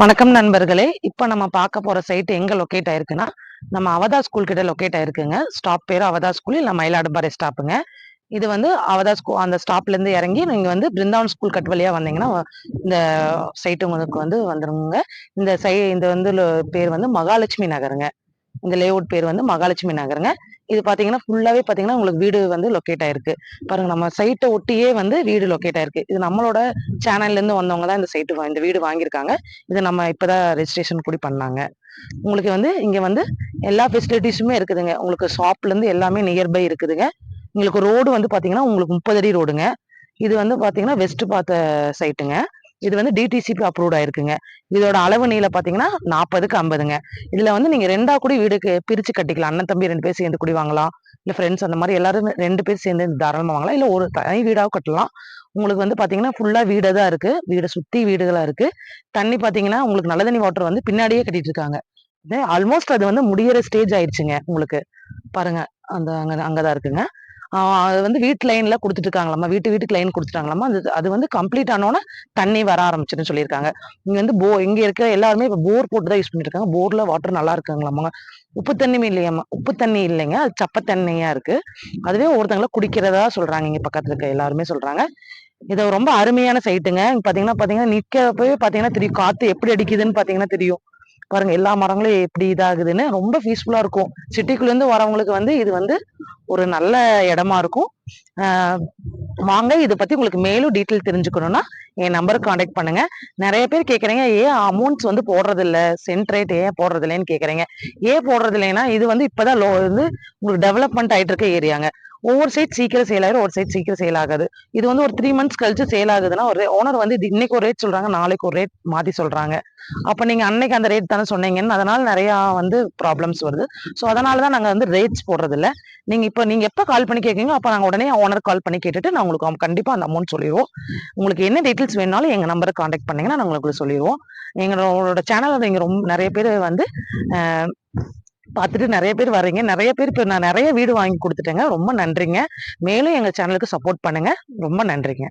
வணக்கம் நண்பர்களே. இப்ப நம்ம பார்க்க போற சைட் எங்க லொக்கேட் ஆயிருக்குன்னா, நம்ம அவதா ஸ்கூல் கிட்ட லொக்கேட் ஆயிருக்குங்க. ஸ்டாப் பேரு அவதா ஸ்கூல், இல்ல மயிலாடும்பாறை ஸ்டாப்புங்க. இது வந்து அவதா அந்த ஸ்டாப்ல இருந்து இறங்கி நீங்க வந்து பிருந்தாவன் ஸ்கூல் கட் வழியா வந்தீங்கன்னா, இந்த சைட் உங்களுக்கு வந்து வந்துருங்க. இந்த வந்து பேர் வந்து மகாலட்சுமி நகருங்க. இந்த லேஅவுட் பேர் வந்து மகாலட்சுமி நகருங்க. இது பார்த்தீங்கன்னா, ஃபுல்லாவே பார்த்தீங்கன்னா, உங்களுக்கு வீடு வந்து லொக்கேட் ஆயிருக்கு. பாருங்க நம்ம சைட்ட ஒட்டியே வந்து வீடு லொக்கேட் ஆயிருக்கு. இது நம்மளோட சேனல்லேருந்து வந்தவங்க தான் இந்த வீடு வாங்கியிருக்காங்க. இத நம்ம இப்ப தான் ரெஜிஸ்ட்ரேஷன் கூடி பண்ணாங்க. உங்களுக்கு வந்து இங்க வந்து எல்லா ஃபெசிலிட்டீஸுமே இருக்குதுங்க. உங்களுக்கு ஷாப்லேருந்து எல்லாமே நியர்பை இருக்குதுங்க. உங்களுக்கு ரோடு வந்து பார்த்தீங்கன்னா, உங்களுக்கு 30 அடி ரோடுங்க. இது வந்து பார்த்தீங்கன்னா, வெஸ்ட் பார்த்த சைட்டுங்க. இது வந்து டிடிசிபி அப்ரூவ்ட் ஆயிருக்குங்க. இதோட அளவு நீளம் பார்த்தீங்கன்னா, 40க்கு 50ங்க. இதுல வந்து நீங்க 2ஆ கூடி வீடுக்கு பிரிச்சு கட்டிக்கலாம். அண்ணன், தம்பி 2 பேர் சேர்ந்து கூடி வாங்கலாம். இல்ல ஃப்ரெண்ட்ஸ் அந்த மாரி எல்லாரும் 2 பேர் சேர்ந்து தாராளமா வாங்கலாம். இல்ல ஒரு தனி வீடாவும் கட்டலாம். உங்களுக்கு வந்து பார்த்தீங்கன்னா, ஃபுல்லா வீடா தான் இருக்கு. வீட சுத்தி வீடுகளா இருக்கு. தண்ணி பார்த்தீங்கன்னா, உங்களுக்கு நல்ல தண்ணி வாட்டர் வந்து பின்னாடியே கட்டிட்டு இருக்காங்க. ஆல்மோஸ்ட் அது வந்து முடியிற ஸ்டேஜ் ஆயிடுச்சுங்க உங்களுக்கு. பாருங்க. அங்க தான் இருக்குங்க. அது வந்து வீட்டு லைன்ல குடுத்துட்டு இருக்காங்களாமா. வீட்டுக்கு லைன் குடுத்துட்டாங்களாமா. அது அது வந்து கம்ப்ளீட் ஆனோனே தண்ணி வர ஆரம்பிச்சுருன்னு சொல்லியிருக்காங்க. இங்க வந்து இங்க இருக்க எல்லாருமே இப்ப போர் போட்டு தான் யூஸ் பண்ணிட்டு இருக்காங்க. போர்ல வாட்டர் நல்லா இருக்குங்களாமாங்க. உப்பு தண்ணியும் இல்லையாம்மா. உப்பு தண்ணி இல்லைங்க. அது சப்ப தண்ணியா இருக்கு. அதுவே ஒவ்வொருத்தங்களும் குடிக்கிறதா சொல்றாங்க. இங்க பக்கத்துல இருக்க எல்லாருமே சொல்றாங்க. இது ரொம்ப அருமையான சைட்டுங்க. பாத்தீங்கன்னா நிக்கிறப்பவே பாத்தீங்கன்னா தெரியும். காத்து எப்படி அடிக்குதுன்னு பாத்தீங்கன்னா தெரியும். பாருங்க எல்லா மரங்களும் எப்படி இதாகுதுன்னு ரொம்ப பீஸ்ஃபுல்லா இருக்கும். சிட்டிக்குள்ள இருந்து வரவங்களுக்கு வந்து இது வந்து ஒரு நல்ல இடமா இருக்கும். ஆஹ் வாங்க இத பத்தி உங்களுக்கு மேலும் டீட்டெயில் தெரிஞ்சுக்கணும்னா என் நம்பருக்கு காண்டாக்ட் பண்ணுங்க. நிறைய பேர் கேக்குறீங்க ஏன் அமௌண்ட்ஸ் வந்து போடுறது இல்ல, சென்ட் ரேட் ஏன் போடுறது இல்லைன்னு கேக்குறீங்க. ஏன் போடுறது இல்லைன்னா இது வந்து இப்பதான் வந்து உங்களுக்கு டெவலப்மெண்ட் ஆயிட்டு இருக்க ஏரியாங்க. ஒவ்வொரு சைட் சீக்கிரம் சேல் ஆயிரும், ஒரு சைட் சீக்கிரம் சேல் ஆகாது. இது வந்து ஒரு 3 மந்த்ஸ் கழிச்சு சேல் ஆகுதுன்னா ஒரு ஓனர் வந்து இது இன்னைக்கு ஒரு ரேட் சொல்றாங்க, நாளைக்கு ஒரு ரேட் மாத்தி சொல்றாங்க. அப்ப நீங்க அன்னைக்கு அந்த ரேட் தானே சொன்னீங்கன்னு அதனால நிறைய வந்து ப்ராப்ளம்ஸ் வருது. ஸோ அதனாலதான் நாங்க வந்து ரேட்ஸ் போடுறது இல்ல. நீங்க எப்ப கால் பண்ணி கேட்கீங்களோ அப்ப நாங்க உடனே ஓனர் கால் பண்ணி கேட்டுட்டு நான் உங்களுக்கு கண்டிப்பா அந்த அமௌண்ட் சொல்லிடுவோம். உங்களுக்கு என்ன டீட்டெயில்ஸ் வேணாலும் எங்க நம்பருக்கு காண்டாக்ட் பண்ணீங்கன்னா நாங்க உங்களுக்கு சொல்லிடுவோம். எங்களோட சேனலை நீங்க ரொம்ப நிறைய பேர் வந்து பார்த்துட்டு நிறைய பேர் வர்றீங்க. நிறைய பேர் இப்ப நான் நிறைய வீடு வாங்கி கொடுத்துட்டேங்க. ரொம்ப நன்றிங்க. மேலும் எங்க சேனலுக்கு சப்போர்ட் பண்ணுங்க. ரொம்ப நன்றிங்க.